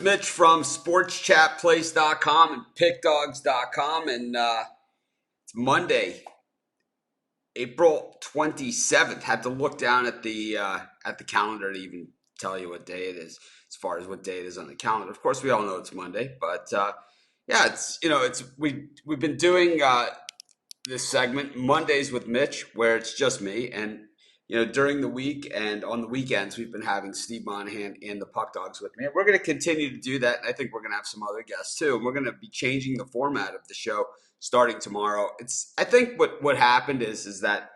Mitch from sportschatplace.com and pickdogs.com. And it's Monday, April 27th. Had to look down at the calendar to even tell you what day it is, as far as what day it is on the calendar. Of course, we all know it's Monday, but yeah, we've been doing this segment Mondays with Mitch, where it's just me. And during the week and on the weekends, we've been having Steve Monahan and the Puck Dogs with me. And we're going to continue to do that. And I think we're going to have some other guests too. And we're going to be changing the format of the show starting tomorrow. I think what happened is that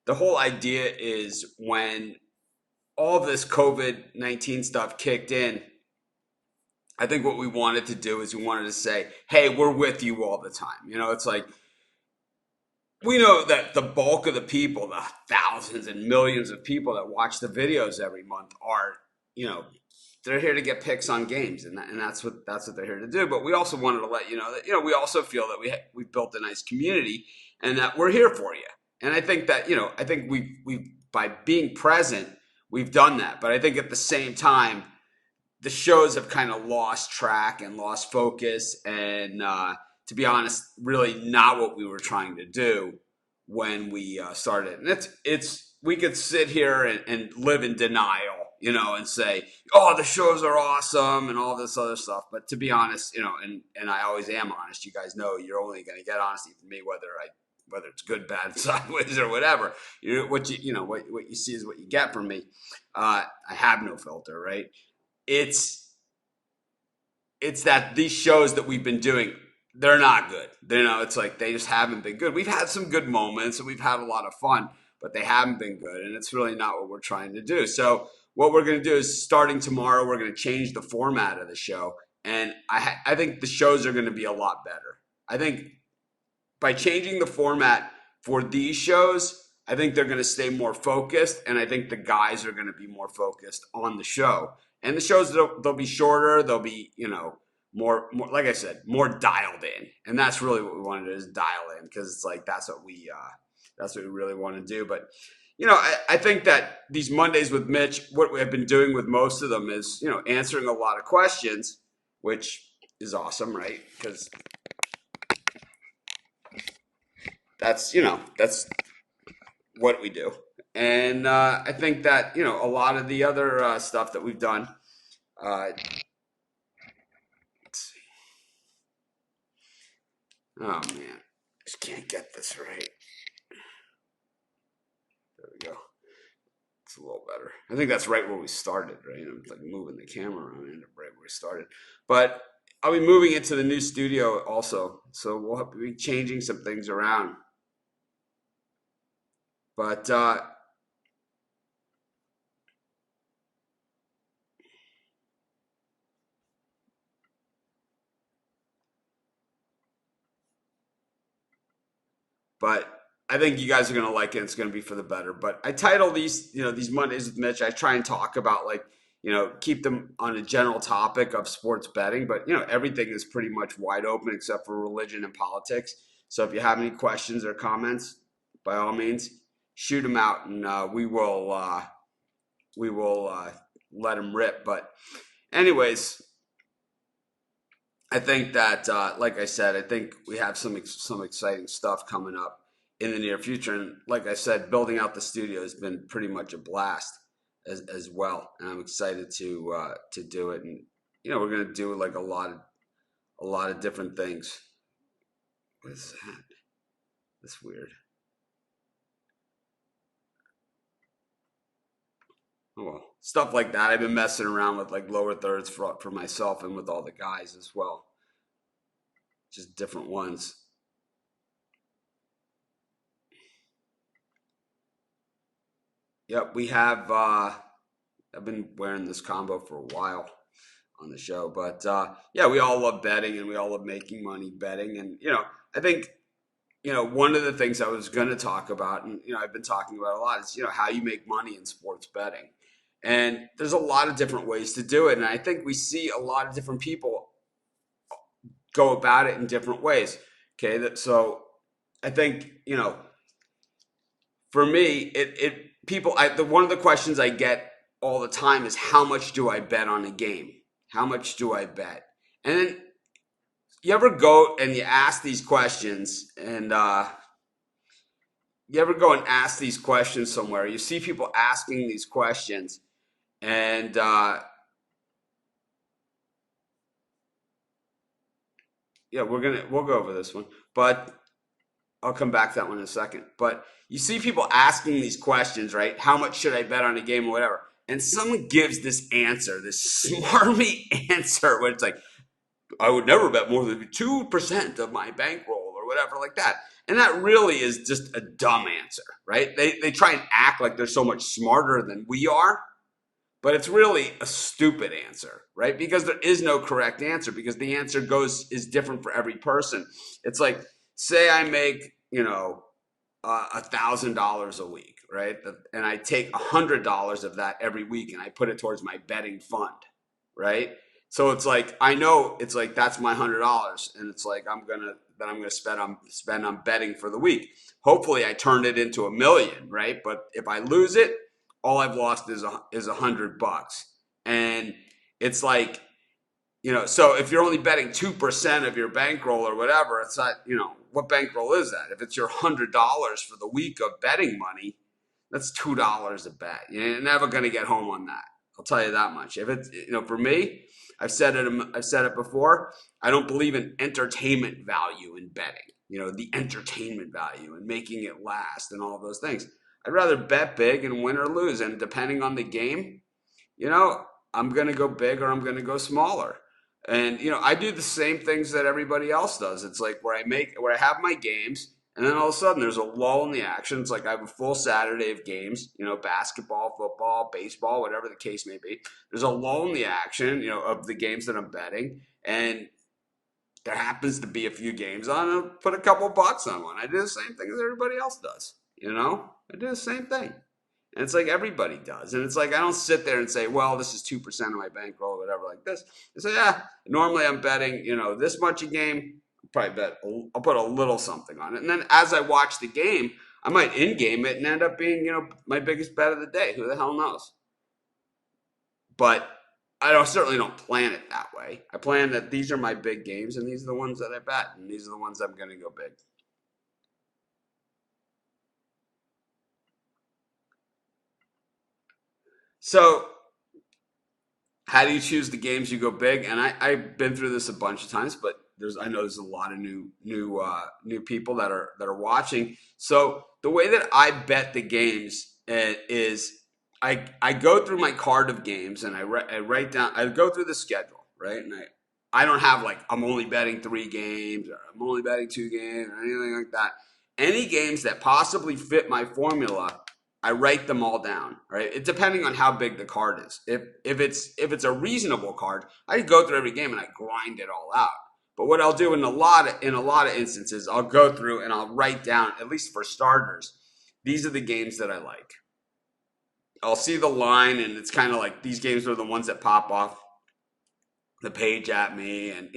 the whole idea is when all this COVID-19 stuff kicked in, I think what we wanted to do is we wanted to say, hey, we're with you all the time. It's like, we know that the bulk of the people, the thousands and millions of people that watch the videos every month are, they're here to get picks on games, and that's what they're here to do. But we also wanted to let you know that we also feel that we've built a nice community and that we're here for you. And I think that I think we by being present, we've done that. But I think at the same time, the shows have kind of lost track and lost focus, and to be honest, really not what we were trying to do when we started. And we could sit here and live in denial, and say, oh, the shows are awesome and all this other stuff. But to be honest, and I always am honest. You guys know you're only going to get honesty from me, whether it's good, bad, sideways, or whatever. What you see is what you get from me. I have no filter, right? It's that these shows that we've been doing, they're not good. It's like they just haven't been good. We've had some good moments and we've had a lot of fun, but they haven't been good. And it's really not what we're trying to do. So what we're going to do is starting tomorrow, we're going to change the format of the show. And I think the shows are going to be a lot better. I think by changing the format for these shows, I think they're going to stay more focused. And I think the guys are going to be more focused on the show. And the shows, they'll be shorter. They'll be, more, like I said, more dialed in. And that's really what we want to do, is dial in, because it's like that's what we really want to do. But I think that these Mondays with Mitch, what we have been doing with most of them is answering a lot of questions, which is awesome, right? Because that's what we do. And I think that a lot of the other stuff that we've done. Let's see. Oh man, just can't get this right. There we go. It's a little better. I think that's right where we started, right? I'm like moving the camera around and right where we started. But I'll be moving into the new studio also, so we'll be changing some things around. But I think you guys are gonna like it. It's gonna be for the better. But I title these Mondays with Mitch. I try and talk about keep them on a general topic of sports betting. But everything is pretty much wide open except for religion and politics. So if you have any questions or comments, by all means, shoot them out, and we will let them rip. But anyways, I think that, like I said, I think we have some exciting stuff coming up in the near future. And like I said, building out the studio has been pretty much a blast as well. And I'm excited to do it. And we're gonna do like a lot of different things. What is that? That's weird. Oh well, stuff like that. I've been messing around with like lower thirds for myself and with all the guys as well. Just different ones. Yep, we have. I've been wearing this combo for a while on the show, but yeah, we all love betting and we all love making money betting. And I think one of the things I was going to talk about, and I've been talking about a lot, is how you make money in sports betting. And there's a lot of different ways to do it, and I think we see a lot of different people go about it in different ways. Okay, so I think for me, one of the questions I get all the time is, how much do I bet on a game? How much do I bet? And then you ever go and you ask these questions, and you ever go and ask these questions somewhere? You see people asking these questions, and yeah, we'll go over this one, but I'll come back to that one in a second. But you see people asking these questions, right? How much should I bet on a game or whatever? And someone gives this answer, this smarmy answer, where it's like, I would never bet more than 2% of my bankroll or whatever like that. And that really is just a dumb answer, right? They try and act like they're so much smarter than we are, but it's really a stupid answer, right? Because there is no correct answer, because the answer is different for every person. It's like, say I make, $1,000 a week, right? And I take $100 of that every week and I put it towards my betting fund, right? So it's like, I know it's like, that's my $100, and it's like, I'm gonna spend on betting for the week. Hopefully I turn it into $1 million, right? But if I lose it, all I've lost is $100. And it's like, so if you're only betting 2% of your bankroll or whatever, it's not, what bankroll is that? If it's your $100 for the week of betting money, that's $2 a bet. You're never going to get home on that. I'll tell you that much. If it's, for me, I've said it before. I don't believe in entertainment value in betting. The entertainment value and making it last and all of those things. I'd rather bet big and win or lose. And depending on the game, I'm going to go big or I'm going to go smaller. And, I do the same things that everybody else does. It's like where I have my games, and then all of a sudden there's a lull in the action. It's like I have a full Saturday of games, basketball, football, baseball, whatever the case may be. There's a lull in the action, of the games that I'm betting. And there happens to be a few games on. I'll put a couple bucks on one. I do the same thing as everybody else does. I do the same thing. And it's like everybody does. And it's like, I don't sit there and say, well, this is 2% of my bankroll or whatever like this. I say, normally I'm betting, this much a game. I'll put a little something on it. And then as I watch the game, I might in-game it and end up being, my biggest bet of the day. Who the hell knows? But I certainly don't plan it that way. I plan that these are my big games, and these are the ones that I bet, and these are the ones I'm going to go big. So, how do you choose the games you go big? And I've been through this a bunch of times, but I know there's a lot of new people that are watching. So the way that I bet the games is I go through my card of games, and I write down. I go through the schedule, right? And I don't have like, I'm only betting 3 games, or I'm only betting 2 games, or anything like that. Any games that possibly fit my formula, I write them all down, right? It depending on how big the card is. If it's a reasonable card, I go through every game and I grind it all out. But what I'll do in a lot of instances, I'll go through and I'll write down, at least for starters, these are the games that I like. I'll see the line, and it's kind of like these games are the ones that pop off the page at me, and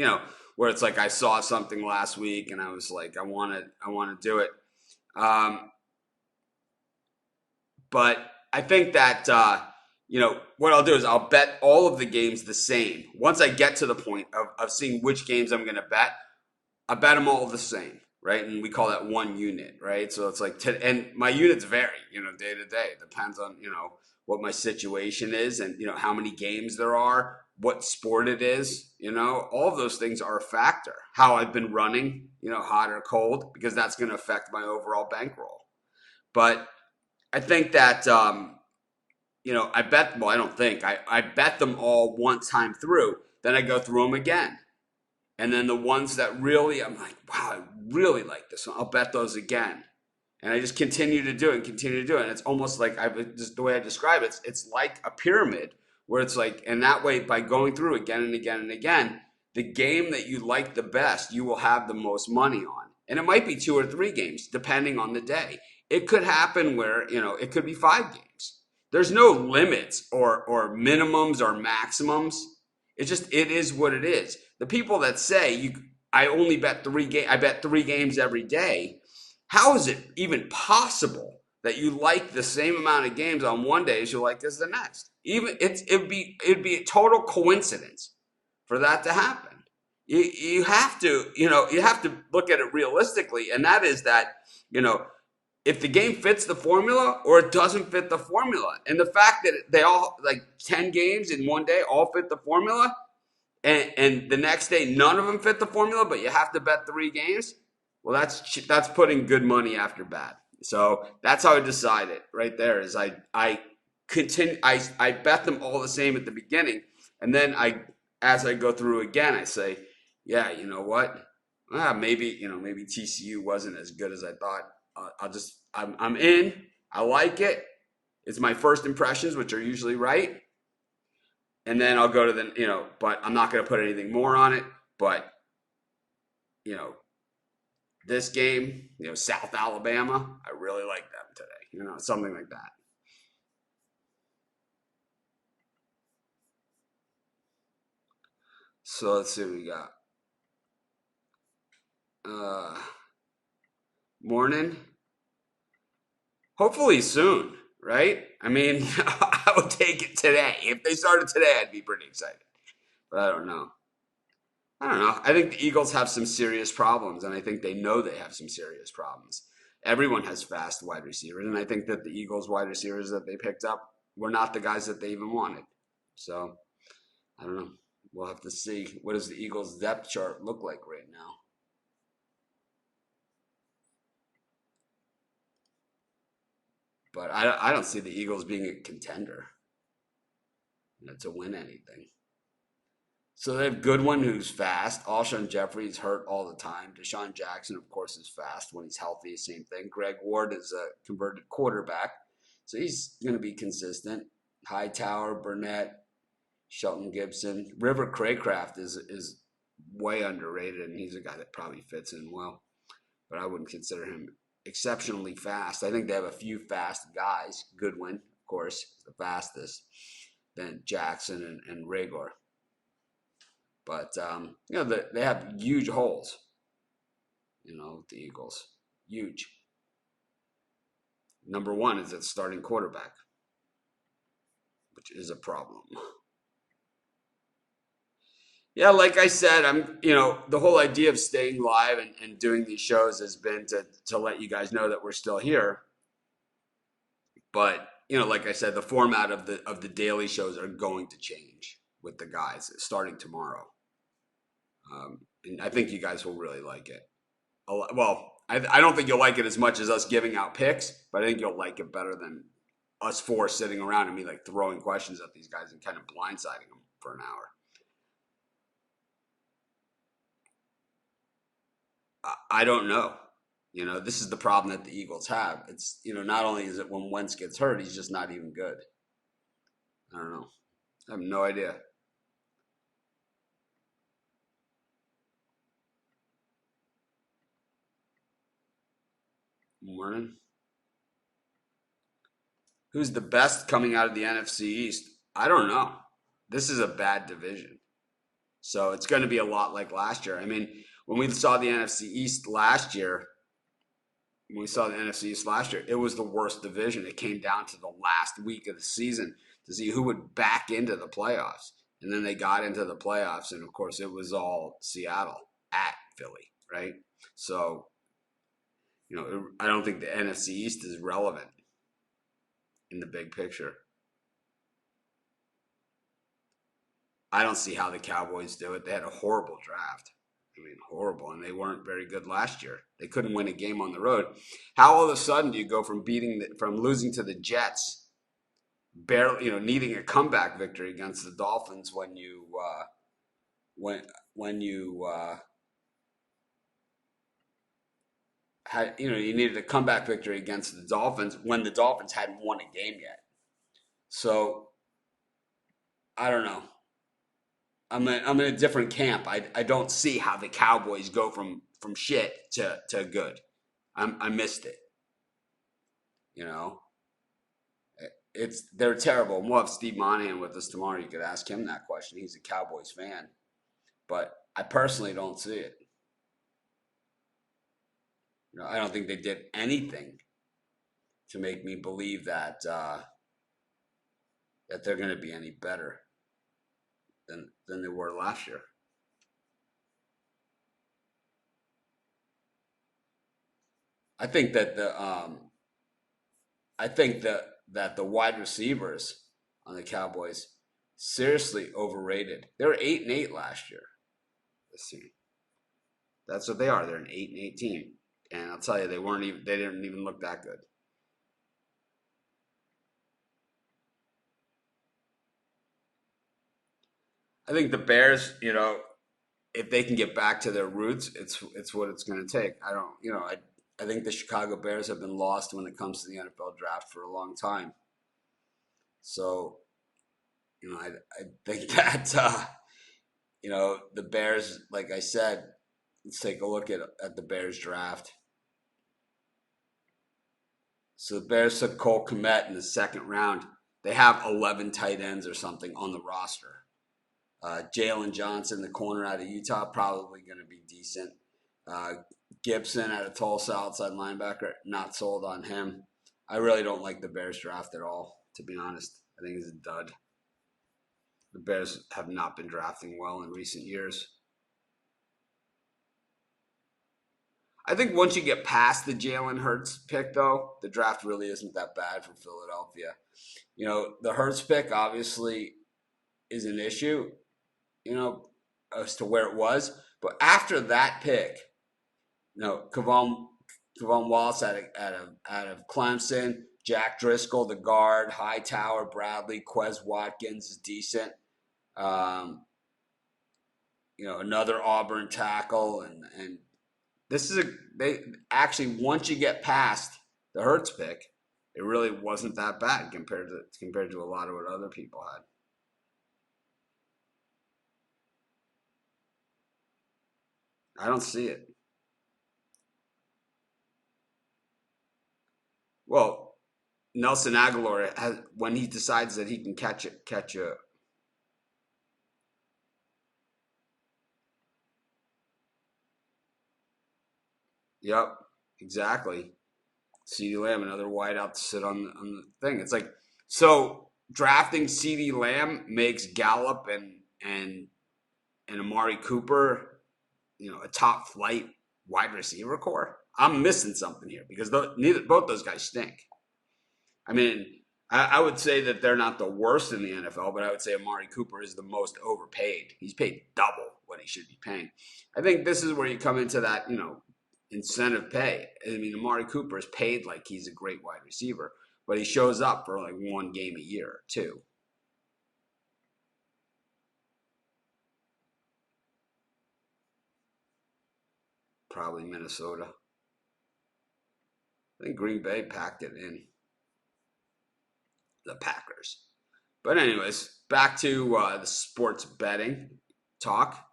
where it's like I saw something last week and I was like, I want to do it. But I think that, what I'll do is I'll bet all of the games the same. Once I get to the point of seeing which games I'm going to bet, I bet them all the same, right? And we call that one unit, right? So it's like, and my units vary, day to day. It depends on, what my situation is and, how many games there are, what sport it is, all of those things are a factor. How I've been running, hot or cold, because that's going to affect my overall bankroll. But I think that, I bet them all one time through. Then I go through them again. And then the ones that really, I'm like, wow, I really like this one, I'll bet those again. And I just continue to do it and continue to do it. And it's almost like, just the way I describe it, it's like a pyramid where it's like, and that way, by going through again and again and again, the game that you like the best, you will have the most money on. And it might be 2 or 3 games, depending on the day. It could happen where, it could be 5 games. There's no limits or minimums or maximums. It is what it is. The people that say I only bet 3 games, I bet 3 games every day. How is it even possible that you like the same amount of games on one day as you like as the next? It'd be a total coincidence for that to happen. You have to, you have to look at it realistically, and that is that, if the game fits the formula or it doesn't fit the formula. And the fact that they all, like 10 games in one day, all fit the formula, and the next day none of them fit the formula, but you have to bet 3 games, well, that's putting good money after bad. So that's how I decided right there is I continue, I bet them all the same at the beginning. And then as I go through again, I say, yeah, you know what? Maybe TCU wasn't as good as I thought. I'm in. I like it. It's my first impressions, which are usually right. And then I'll go to but I'm not going to put anything more on it. But, this game, South Alabama, I really like them today. Something like that. So let's see what we got. Morning. Hopefully soon, right? I mean, I would take it today. If they started today, I'd be pretty excited. But I don't know. I think the Eagles have some serious problems, and I think they know they have some serious problems. Everyone has fast wide receivers, and I think that the Eagles wide receivers that they picked up were not the guys that they even wanted. So, I don't know. We'll have to see. What does the Eagles depth chart look like right now? But I don't see the Eagles being a contender to win anything. So they have Goodwin, who's fast. Alshon Jeffrey's hurt all the time. Deshaun Jackson, of course, is fast when he's healthy. Same thing. Greg Ward is a converted quarterback, so he's going to be consistent. Hightower, Burnett, Shelton Gibson. River Craycraft is way underrated, and he's a guy that probably fits in well. But I wouldn't consider him exceptionally fast. I think they have a few fast guys. Goodwin, of course, is the fastest. Then Jackson and Rager. But, they have huge holes, the Eagles. Huge. Number one is its starting quarterback, which is a problem. Yeah, like I said, the whole idea of staying live and doing these shows has been to let you guys know that we're still here. But, like I said, the format of the daily shows are going to change with the guys starting tomorrow. And I think you guys will really like it. Well, I don't think you'll like it as much as us giving out picks, but I think you'll like it better than us four sitting around and me like throwing questions at these guys and kind of blindsiding them for an hour. I don't know. This is the problem that the Eagles have. It's, not only is it when Wentz gets hurt, he's just not even good. I don't know. I have no idea. Morning. Who's the best coming out of the NFC East? I don't know. This is a bad division. So it's going to be a lot like last year. I mean, when we saw the NFC East last year, it was the worst division. It came down to the last week of the season to see who would back into the playoffs. And then they got into the playoffs, and of course it was all Seattle at Philly, right? So, I don't think the NFC East is relevant in the big picture. I don't see how the Cowboys do it. They had a horrible draft. Horrible, and they weren't very good last year. They couldn't win a game on the road. How all of a sudden do you go from losing to the Jets, barely, needing a comeback victory against the Dolphins when you you needed a comeback victory against the Dolphins when the Dolphins hadn't won a game yet. So I don't know. I'm in a different camp. I don't see how the Cowboys go from shit to good. I missed it. They're terrible. We'll have Steve Monahan with us tomorrow. You could ask him that question. He's a Cowboys fan, but I personally don't see it. I don't think they did anything to make me believe that they're going to be any better. than they were last year. I think that the wide receivers on the Cowboys seriously overrated. They were 8-8 last year. This year, that's what they are. They're an 8-8 team, and I'll tell you, they didn't even look that good. I think the Bears, if they can get back to their roots, it's what it's going to take. I don't, I think the Chicago Bears have been lost when it comes to the NFL draft for a long time. So, I think that the Bears, like I said, let's take a look at the Bears draft. So the Bears took Cole Kmet in the second round. They have 11 tight ends or something on the roster. Jalen Johnson, the corner out of Utah, probably going to be decent. Gibson out of Tulsa, outside linebacker, not sold on him. I really don't like the Bears draft at all, to be honest. I think it's a dud. The Bears have not been drafting well in recent years. I think once you get past the Jalen Hurts pick, though, the draft really isn't that bad for Philadelphia. The Hurts pick obviously is an issue, as to where it was. But after that pick, Kavon Wallace out of Clemson, Jack Driscoll, the guard, Hightower, Bradley, Quez Watkins is decent. Another Auburn tackle, and this is they actually, once you get past the Hurts pick, it really wasn't that bad compared to a lot of what other people had. I don't see it. Well, Nelson Aguilar has, when he decides that he can catch a. Yep, exactly. CeeDee Lamb, another wideout to sit on the thing. It's like, so drafting CeeDee Lamb makes Gallup and Amari Cooper, a top flight wide receiver core. I'm missing something here because both those guys stink. I mean, I would say that they're not the worst in the NFL, but I would say Amari Cooper is the most overpaid. He's paid double what he should be paying. I think this is where you come into that, incentive pay. I mean, Amari Cooper is paid like he's a great wide receiver, but he shows up for like one game a year, too. Probably Minnesota. I think Green Bay packed it in. The Packers. But anyways, back to the sports betting talk.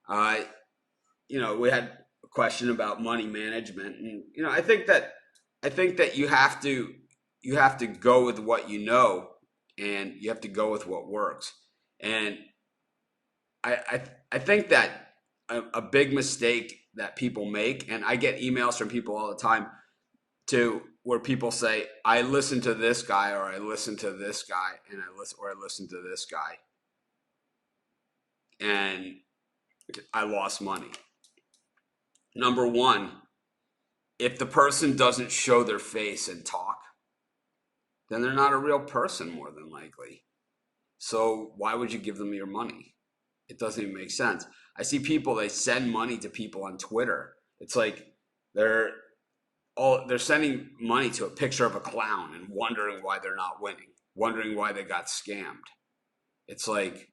We had a question about money management, and I think that you have to go with what you know, and you have to go with what works. And I think that a big mistake that people make, and I get emails from people all the time where people say, I listen to this guy, or I listen to this guy, and I listen to this guy, and I lost money. Number one, if the person doesn't show their face and talk, then they're not a real person, more than likely. So why would you give them your money? It doesn't even make sense. I see people, they send money to people on Twitter. It's like they're sending money to a picture of a clown and wondering why they're not winning, wondering why they got scammed. It's like,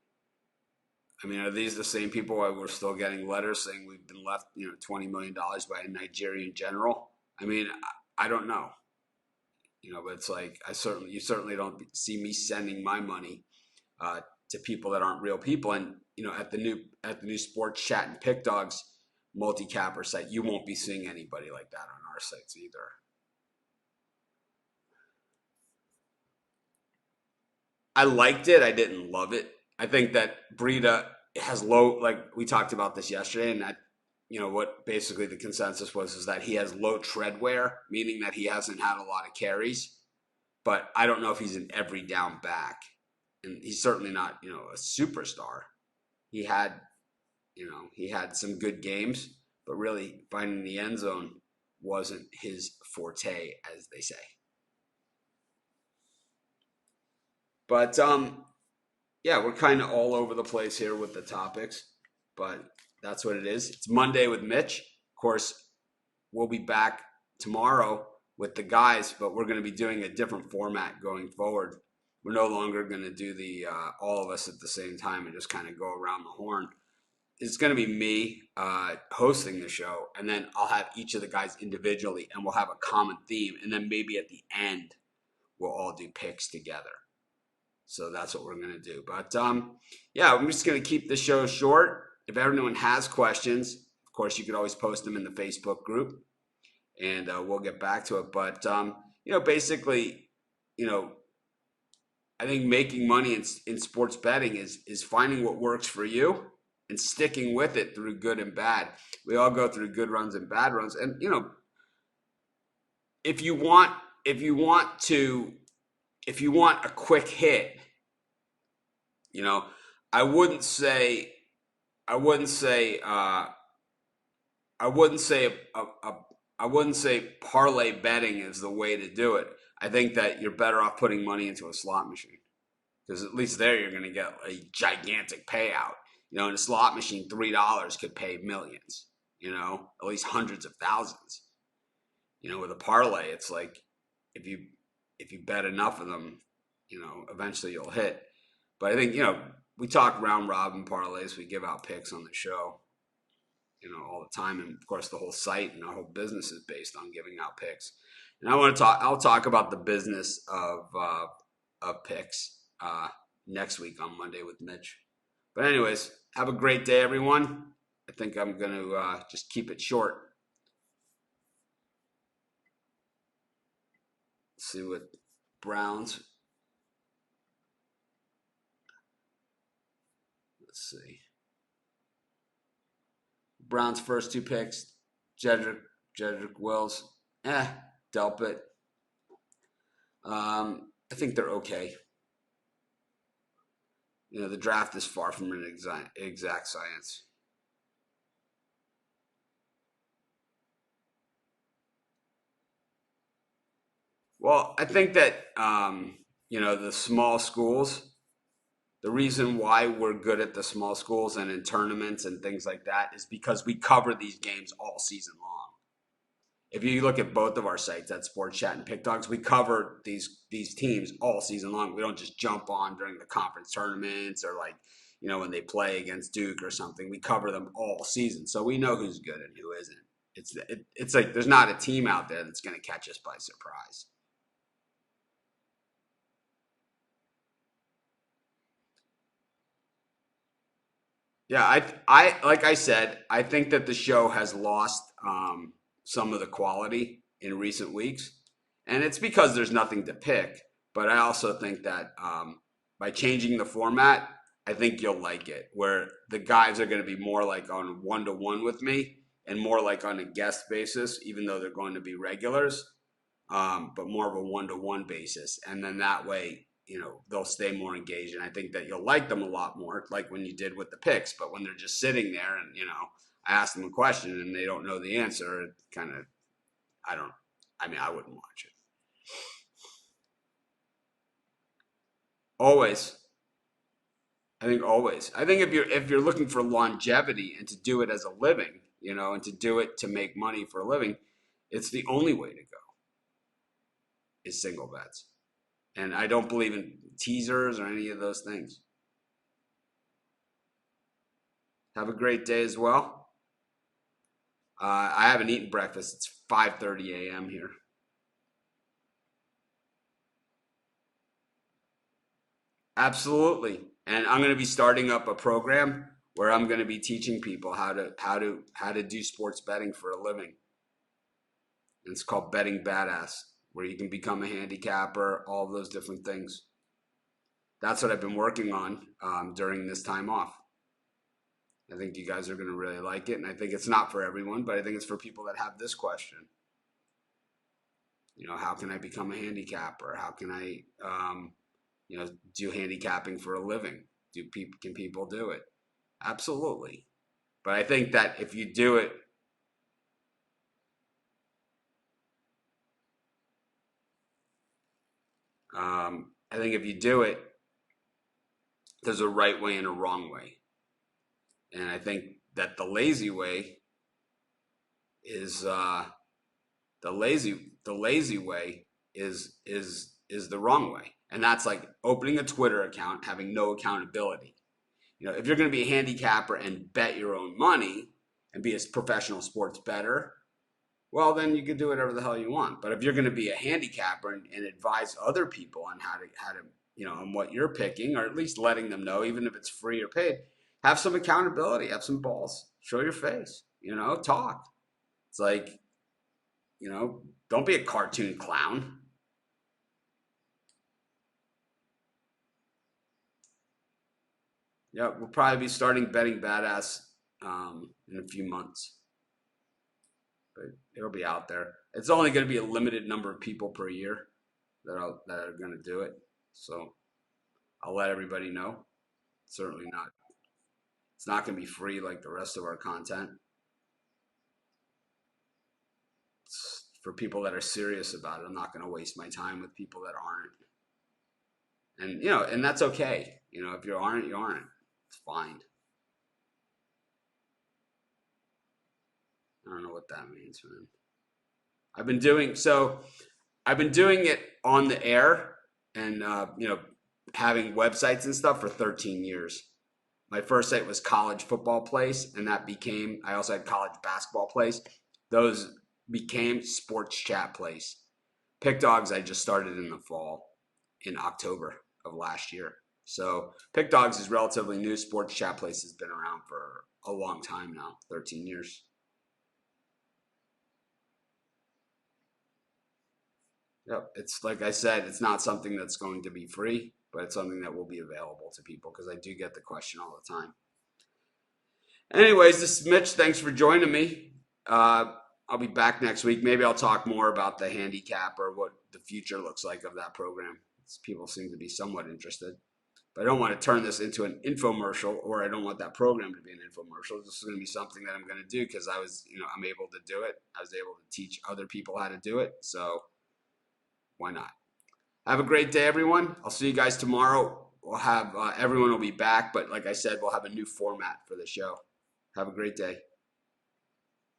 I mean, are these the same people who are still getting letters saying we've been left, $20 million by a Nigerian general? I mean, I don't know. But it's like, you certainly don't see me sending my money to people that aren't real people. And at the new Sports Chat and Pick Dogs multi-capper site, you won't be seeing anybody like that on our sites either. I liked it. I didn't love it. I think that Breida has low, like we talked about this yesterday, and that, what basically the consensus was is that he has low tread wear, meaning that he hasn't had a lot of carries. But I don't know if he's an every down back. And he's certainly not, a superstar. he had, he had some good games, but really finding the end zone wasn't his forte, as they say. But yeah, we're kind of all over the place here with the topics, but that's what it is. It's Monday with Mitch. Of course, we'll be back tomorrow with the guys, but we're going to be doing a different format going forward. We're no longer going to do the all of us at the same time and just kind of go around the horn. It's going to be me hosting the show, and then I'll have each of the guys individually, and we'll have a common theme, and then maybe at the end we'll all do picks together. So that's what we're going to do. But yeah, I'm just going to keep the show short. If everyone has questions, of course, you could always post them in the Facebook group, and we'll get back to it. But basically, I think making money in sports betting is finding what works for you and sticking with it through good and bad. We all go through good runs and bad runs, and if you want a quick hit, I wouldn't say parlay betting is the way to do it. I think that you're better off putting money into a slot machine, because at least there you're going to get a gigantic payout. In a slot machine, $3 could pay millions, at least hundreds of thousands. With a parlay, it's like if you bet enough of them, eventually you'll hit. But I think, we talk round robin parlays. We give out picks on the show, all the time. And of course, the whole site and our whole business is based on giving out picks. And I'll talk about the business of picks next week on Monday with Mitch. But anyways, have a great day, everyone. I think I'm going to just keep it short. Let's see what Browns. Let's see. Browns' first two picks, Jedrick Wills. Delpit. I think they're okay. The draft is far from an exact science. Well, I think that, the small schools, the reason why we're good at the small schools and in tournaments and things like that is because we cover these games all season long. If you look at both of our sites at Sports Chat and Pick Dogs, we cover these teams all season long. We don't just jump on during the conference tournaments or when they play against Duke or something. We cover them all season, so we know who's good and who isn't. It's like there's not a team out there that's going to catch us by surprise. Yeah, I like I said, I think that the show has lost some of the quality in recent weeks, and it's because there's nothing to pick. But I also think that by changing the format, I think you'll like it, where the guys are going to be more like on 1-to-1 with me and more like on a guest basis, even though they're going to be regulars, but more of a 1-to-1 basis, and then that way, they'll stay more engaged, and I think that you'll like them a lot more, like when you did with the picks. But when they're just sitting there and, I ask them a question and they don't know the answer, it kind of, I wouldn't watch it. Always. I think always. I think if you're looking for longevity and to do it as a living, and to do it to make money for a living, it's the only way to go is single bets. And I don't believe in teasers or any of those things. Have a great day as well. I haven't eaten breakfast. It's 5:30 a.m. here. Absolutely. And I'm going to be starting up a program where I'm going to be teaching people how to do sports betting for a living. And it's called Betting Badass, where you can become a handicapper, all of those different things. That's what I've been working on during this time off. I think you guys are going to really like it, and I think it's not for everyone, but I think it's for people that have this question. How can I become a handicapper? How can I, do handicapping for a living? Can people do it? absolutely. But I think that if you do it, I think if you do it, there's a right way and a wrong way. And I think that the lazy way is the lazy way is the wrong way. And that's like opening a Twitter account, having no accountability. You know, if you're going to be a handicapper and bet your own money and be a professional sports bettor, well, then you can do whatever the hell you want. But if you're going to be a handicapper and advise other people on how to, you know, on what you're picking, or at least letting them know, even if it's free or paid, have some accountability, have some balls, show your face, you know, talk. It's like, you know, don't be a cartoon clown. Yeah, we'll probably be starting betting badass in a few months, but it'll be out there. It's only going to be a limited number of people per year that are going to do it. So I'll let everybody know. Certainly not. It's not going to be free like the rest of our content. It's for people that are serious about it. I'm not going to waste my time with people that aren't. And you know, and that's okay. You know, if you aren't, you aren't. It's fine. I don't know what that means, man. I've been doing so. I've been doing it on the air and you know, having websites and stuff for 13 years. My first site was College Football Place, and that became. I also had College Basketball Place. Those became Sports Chat Place. Pick Dogs I just started in the fall, in October of last year. So Pick Dogs is relatively new. Sports Chat Place has been around for a long time now, 13 years. Yep. It's like I said, it's not something that's going to be free, but it's something that will be available to people because I do get the question all the time. Anyways, this is Mitch. Thanks for joining me. I'll be back next week. Maybe I'll talk more about the handicap or what the future looks like of that program. People seem to be somewhat interested. But I don't want to turn this into an infomercial, or I don't want that program to be an infomercial. This is going to be something that I'm going to do because I'm able to do it. I was able to teach other people how to do it. So why not? Have a great day, everyone. I'll see you guys tomorrow. We'll have everyone will be back, but like I said, we'll have a new format for the show. Have a great day.